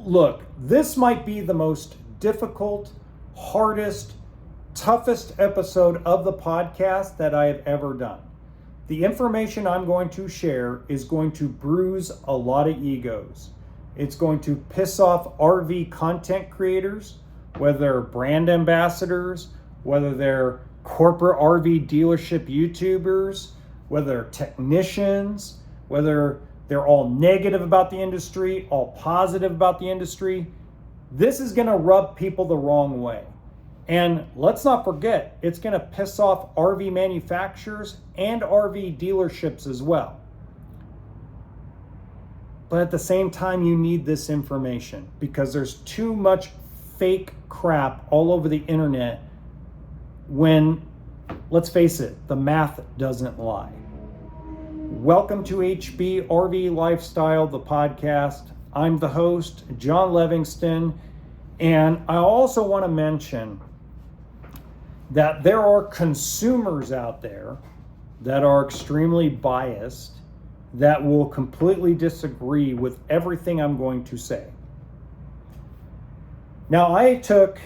look, this might be the most difficult, hardest, toughest episode of the podcast that I have ever done. The information I'm going to share is going to bruise a lot of egos. It's going to piss off RV content creators, whether they're brand ambassadors, whether they're corporate RV dealership YouTubers, whether they're technicians, whether they're all negative about the industry, all positive about the industry. This is going to rub people the wrong way. And let's not forget, it's going to piss off RV manufacturers and RV dealerships as well. But at the same time, you need this information because there's too much fake crap all over the internet when, let's face it, the math doesn't lie. Welcome to HB RV Lifestyle, the podcast. I'm the host, John Livingston, and I also want to mention that there are consumers out there that are extremely biased that will completely disagree with everything I'm going to say. Now, I took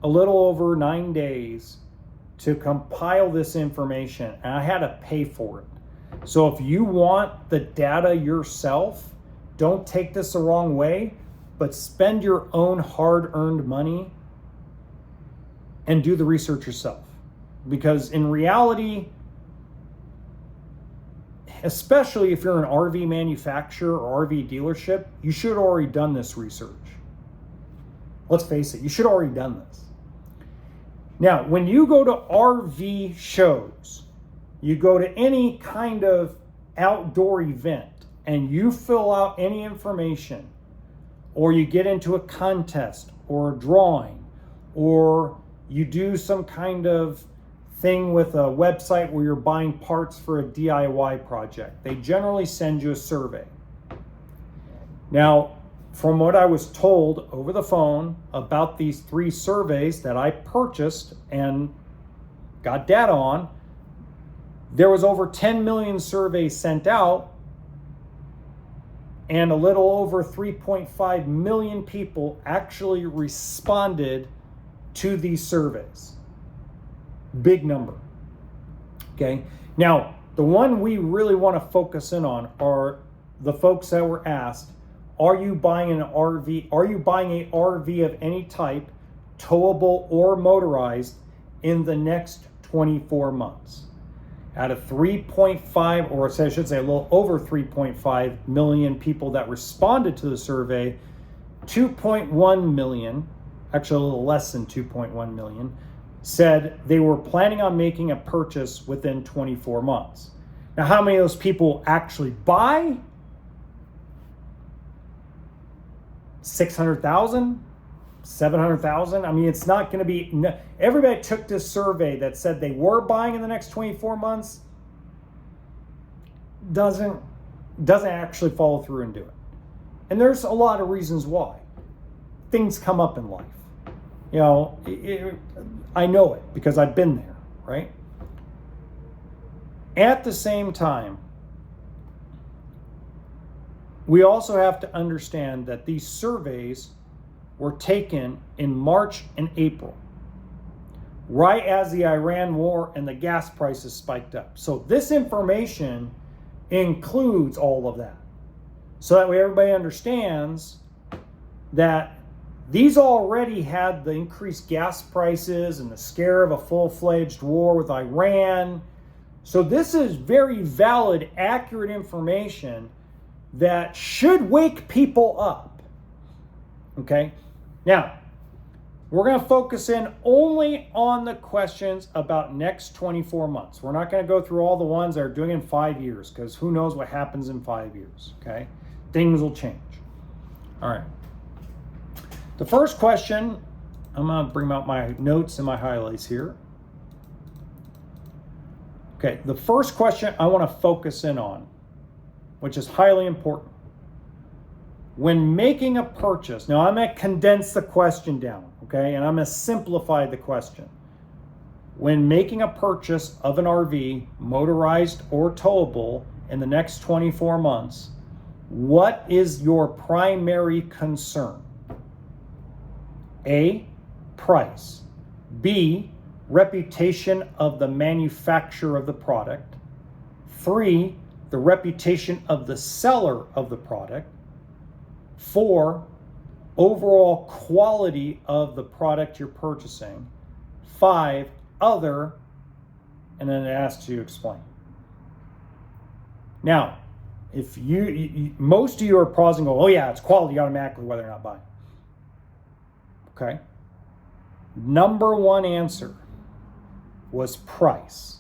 a little over 9 days to compile this information, and I had to pay for it. So if you want the data yourself, don't take this the wrong way, but spend your own hard-earned money and do the research yourself. Because in reality, especially if you're an RV manufacturer or RV dealership, you should have already done this research. Let's face it, you should have already done this. Now, when you go to RV shows, you go to any kind of outdoor event and you fill out any information, or you get into a contest or a drawing, or you do some kind of thing with a website where you're buying parts for a DIY project, they generally send you a survey. Now, from what I was told over the phone about these 3 surveys that I purchased and got data on, there was over 10 million surveys sent out, and a little over 3.5 million people actually responded to these surveys. Big number. Okay. Now, the one we really want to focus in on are the folks that were asked, are you buying an RV? Are you buying an RV of any type, towable or motorized, in the next 24 months? Out of 3.5, or I should say a little over 3.5 million people that responded to the survey, 2.1 million, actually a little less than 2.1 million, said they were planning on making a purchase within 24 months. Now, how many of those people actually buy? 600,000? 700,000? I mean, it's not going to be, everybody took this survey that said they were buying in the next 24 months, doesn't actually follow through and do it. And there's a lot of reasons why. Things come up in life. You know, I know it because I've been there, right? At the same time, we also have to understand that these surveys were taken in March and April, right as the Iran war and the gas prices spiked up. So this information includes all of that. So that way everybody understands that these already had the increased gas prices and the scare of a full-fledged war with Iran. So this is very valid, accurate information that should wake people up. Okay? Now, we're going to focus in only on the questions about next 24 months. We're not going to go through all the ones that are doing in 5 years, because who knows what happens in 5 years, okay? Things will change. All right. The first question, I'm going to bring out my notes and my highlights here. Okay, the first question I want to focus in on, which is highly important. When making a purchase, now I'm going to condense the question down, okay, and I'm going to simplify the question. When making a purchase of an RV, motorized or towable, in the next 24 months, what is your primary concern? A, price. B, reputation of the manufacturer of the product. 3, the reputation of the seller of the product. 4, overall quality of the product you're purchasing. 5, other, and then it asks you to explain. Now, if most of you are pausing and go, oh yeah, it's quality automatically whether or not buying. Okay. Number one answer was price.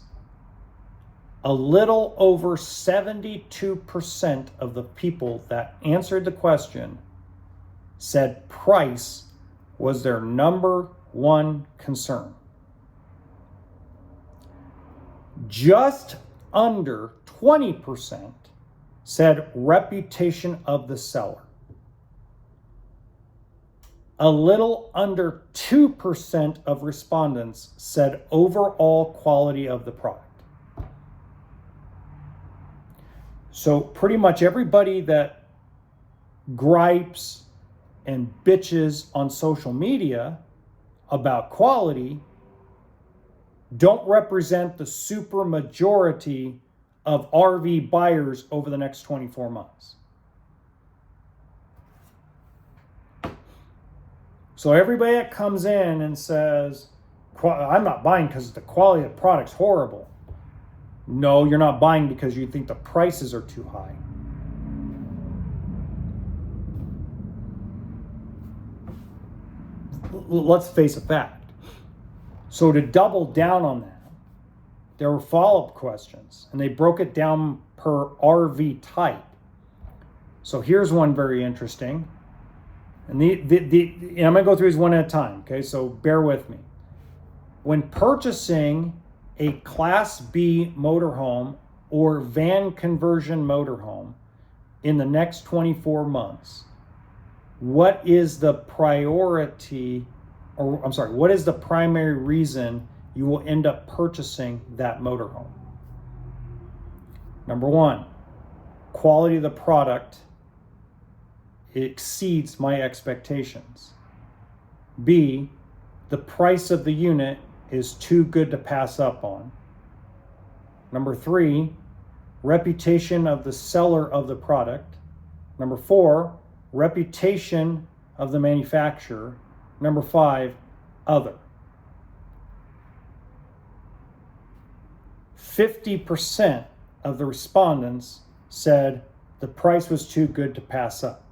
A little over 72% of the people that answered the question said price was their number one concern. Just under 20% said reputation of the seller. A little under 2% of respondents said overall quality of the product. So pretty much everybody that gripes and bitches on social media about quality don't represent the super majority of RV buyers over the next 24 months. So everybody that comes in and says, I'm not buying because the quality of the product's horrible. No, you're not buying because you think the prices are too high. Let's face a fact. So to double down on that, there were follow-up questions, and they broke it down per RV type. So here's one very interesting. And I'm going to go through these one at a time, okay? So bear with me. When purchasing a Class B motorhome or van conversion motorhome in the next 24 months, what is the priority, or I'm sorry, what is the primary reason you will end up purchasing that motorhome? Number one, quality of the product exceeds my expectations. B, the price of the unit is too good to pass up on. Number 3, reputation of the seller of the product. Number 4, reputation of the manufacturer. Number 5, other. 50% of the respondents said the price was too good to pass up.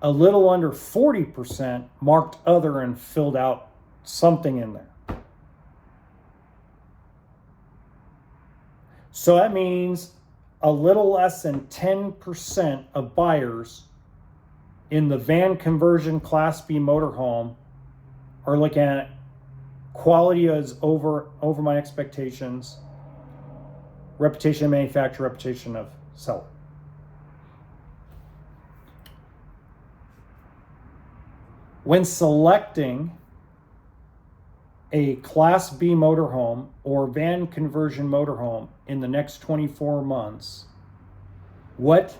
A little under 40% marked other and filled out something in there. So that means a little less than 10% of buyers in the van conversion Class B motorhome are looking at quality is over my expectations, reputation of manufacturer, reputation of seller. When selecting a Class B motorhome or van conversion motorhome in the next 24 months, what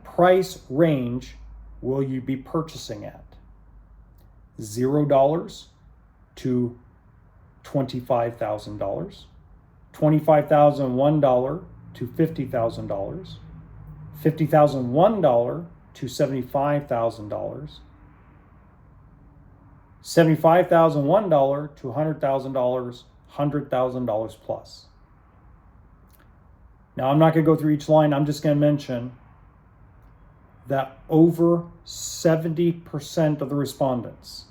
price range will you be purchasing at? $0 to $25,000, $25,001 to $50,000, $50,001 to $75,000, $75,001 to $100,000, $100,000 plus. Now, I'm not going to go through each line. I'm just going to mention that over 70% of the respondents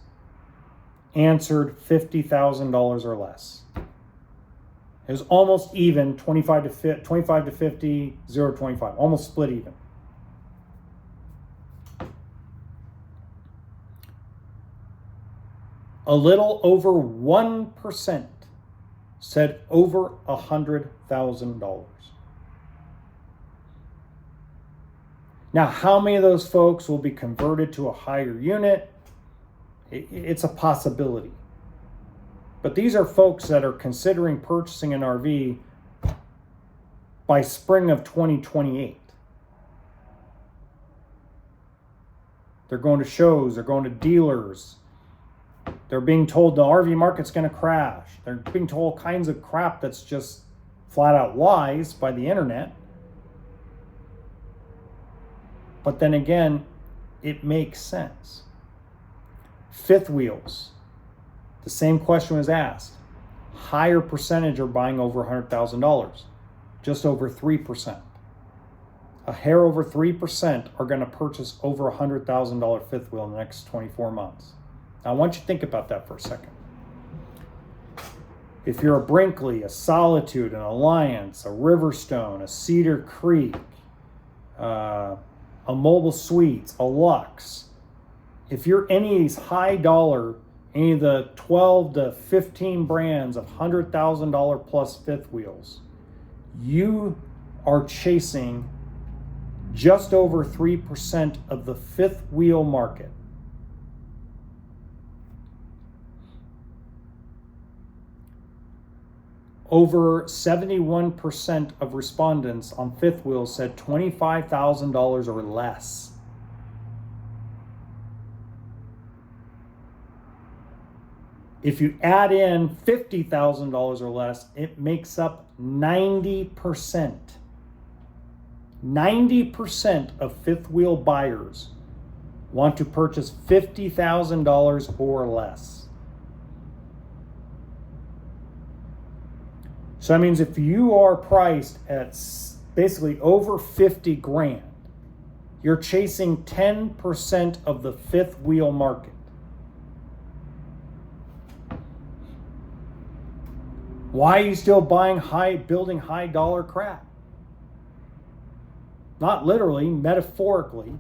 answered $50,000 or less. It was almost even, 25 to 50, 0 to 25, almost split even. A little over 1% said over $100,000. Now, how many of those folks will be converted to a higher unit? It's a possibility. But these are folks that are considering purchasing an RV by spring of 2028. They're going to shows, they're going to dealers. They're being told the RV market's going to crash. They're being told all kinds of crap that's just flat out lies by the internet. But then again, it makes sense. Fifth wheels, the same question was asked. Higher percentage are buying over $100,000, just over 3%. A hair over 3% are going to purchase over $100,000 fifth wheel in the next 24 months. Now, I want you to think about that for a second. If you're a Brinkley, a Solitude, an Alliance, a Riverstone, a Cedar Creek, a Mobile Suites, a Lux, if you're any of these high dollar, any of the 12 to 15 brands of $100,000 plus fifth wheels, you are chasing just over 3% of the fifth wheel market. Over 71% of respondents on fifth wheels said $25,000 or less. If you add in $50,000 or less, it makes up 90%. 90% of fifth wheel buyers want to purchase $50,000 or less. So that means if you are priced at basically over 50 grand, you're chasing 10% of the fifth wheel market. Why are you still building high dollar crap? Not literally, metaphorically,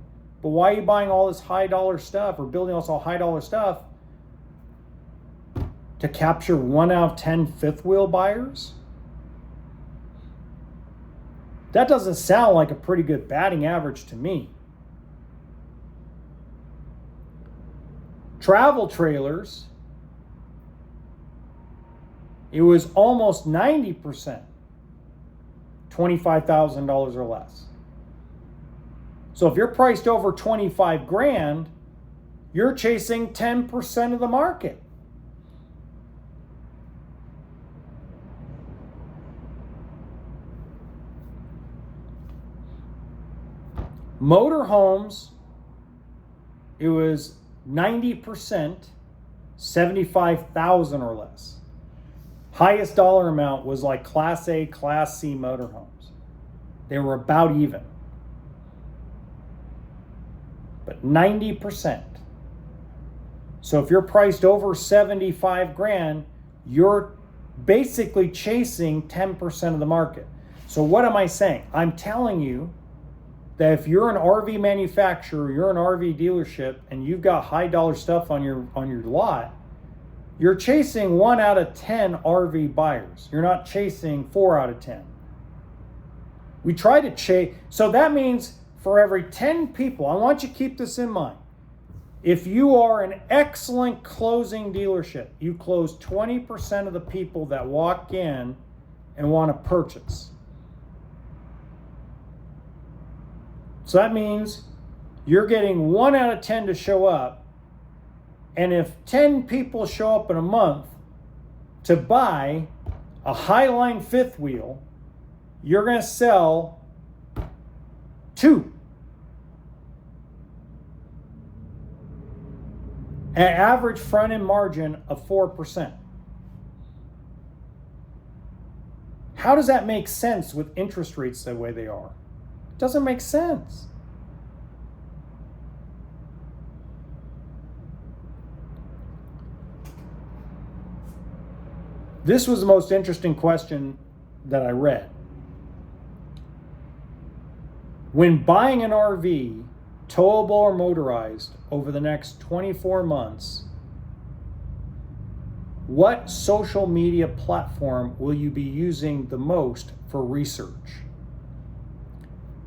but why are you buying all this high dollar stuff or building all high dollar stuff to capture 1 out of 10 fifth wheel buyers? That doesn't sound like a pretty good batting average to me. Travel trailers, it was almost 90%, $25,000 or less. So if you're priced over 25 grand, you're chasing 10% of the market. Motorhomes, it was 90%, 75,000 or less. Highest dollar amount was like Class A, Class C motorhomes. They were about even. But 90%. So if you're priced over 75 grand, you're basically chasing 10% of the market. So what am I saying? I'm telling you that if you're an RV manufacturer, you're an RV dealership, and you've got high dollar stuff on your lot, you're chasing 1 out of 10 RV buyers. You're not chasing 4 out of 10. We try to chase, so that means for every 10 people, I want you to keep this in mind. If you are an excellent closing dealership, you close 20% of the people that walk in and want to purchase. So that means you're getting 1 out of 10 to show up. And if 10 people show up in a month to buy a Highline fifth wheel, you're going to sell 2. An average front end margin of 4%. How does that make sense with interest rates the way they are? It doesn't make sense. This was the most interesting question that I read. When buying an RV, towable or motorized, over the next 24 months, what social media platform will you be using the most for research?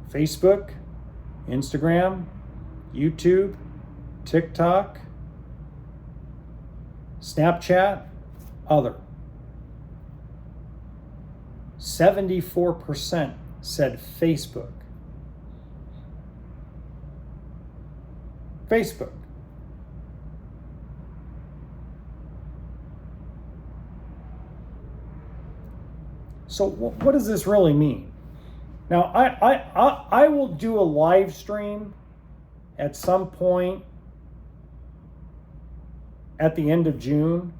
Facebook, Instagram, YouTube, TikTok, Snapchat, other. 74% said Facebook. Facebook. So what does this really mean? Now, I will do a live stream at some point at the end of June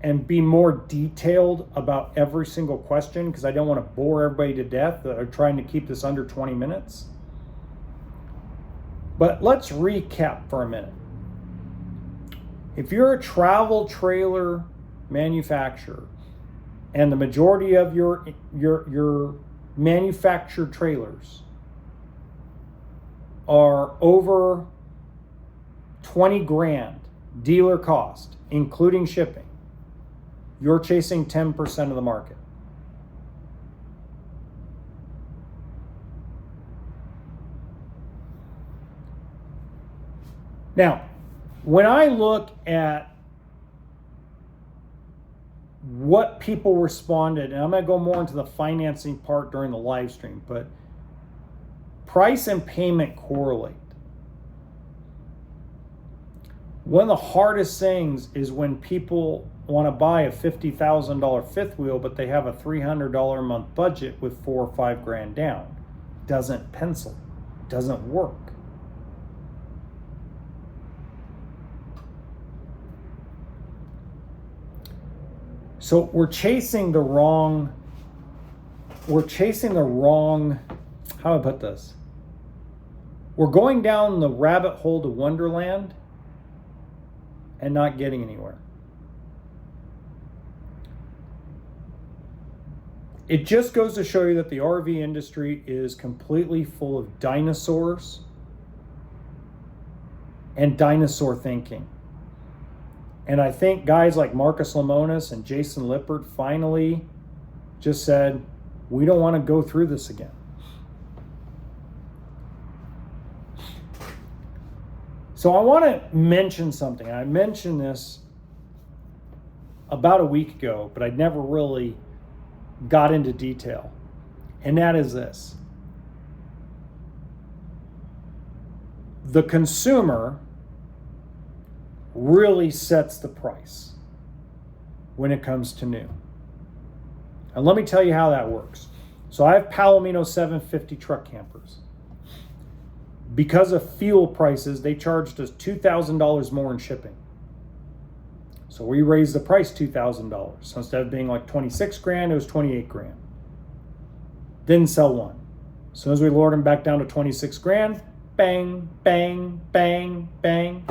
and be more detailed about every single question, because I don't want to bore everybody to death. I'm trying to keep this under 20 minutes. But let's recap for a minute. If you're a travel trailer manufacturer and the majority of your manufactured trailers are over 20 grand dealer cost, including shipping, you're chasing 10% of the market. Now, when I look at what people responded, and I'm going to go more into the financing part during the live stream, but price and payment correlate. One of the hardest things is when people want to buy a $50,000 fifth wheel, but they have a $300 a month budget with $4 or $5 grand down. Doesn't pencil, doesn't work. So we're chasing the wrong, how do I put this? We're going down the rabbit hole to Wonderland and not getting anywhere. It just goes to show you that the RV industry is completely full of dinosaurs and dinosaur thinking. And I think guys like Marcus Lemonis and Jason Lippert finally just said, we don't want to go through this again. So I want to mention something. I mentioned this about a week ago, but I never really got into detail. And that is this. The consumer really sets the price when it comes to new. And let me tell you how that works. So I have Palomino 750 truck campers. Because of fuel prices, they charged us $2,000 more in shipping. So we raised the price $2,000. So instead of being like 26 grand, it was 28 grand. Didn't sell one. As soon as we lowered them back down to 26 grand, bang, bang, bang, bang.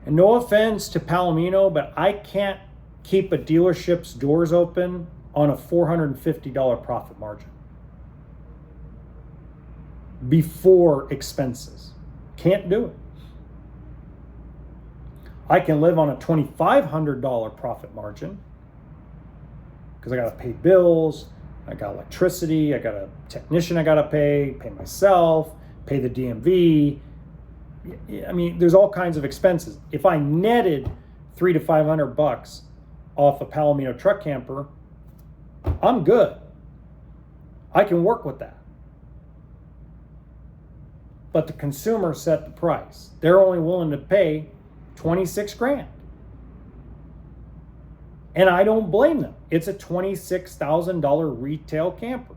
And no offense to Palomino, but I can't keep a dealership's doors open on a $450 profit margin before expenses. Can't do it. I can live on a $2,500 profit margin because I got to pay bills, I got electricity, I got a technician I got to pay myself, pay the DMV. I mean, there's all kinds of expenses. If I netted $300 to $500 off a Palomino truck camper, I'm good. I can work with that. But the consumer set the price. They're only willing to pay 26 grand. And I don't blame them. It's a $26,000 retail camper.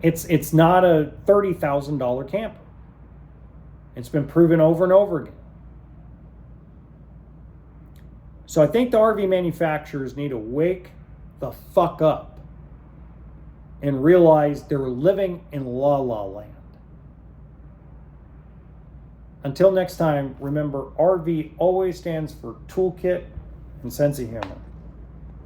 It's not a $30,000 camper. It's been proven over and over again. So I think the RV manufacturers need to wake the fuck up and realize they're living in la la land. Until next time, remember, RV always stands for toolkit and sense of humor.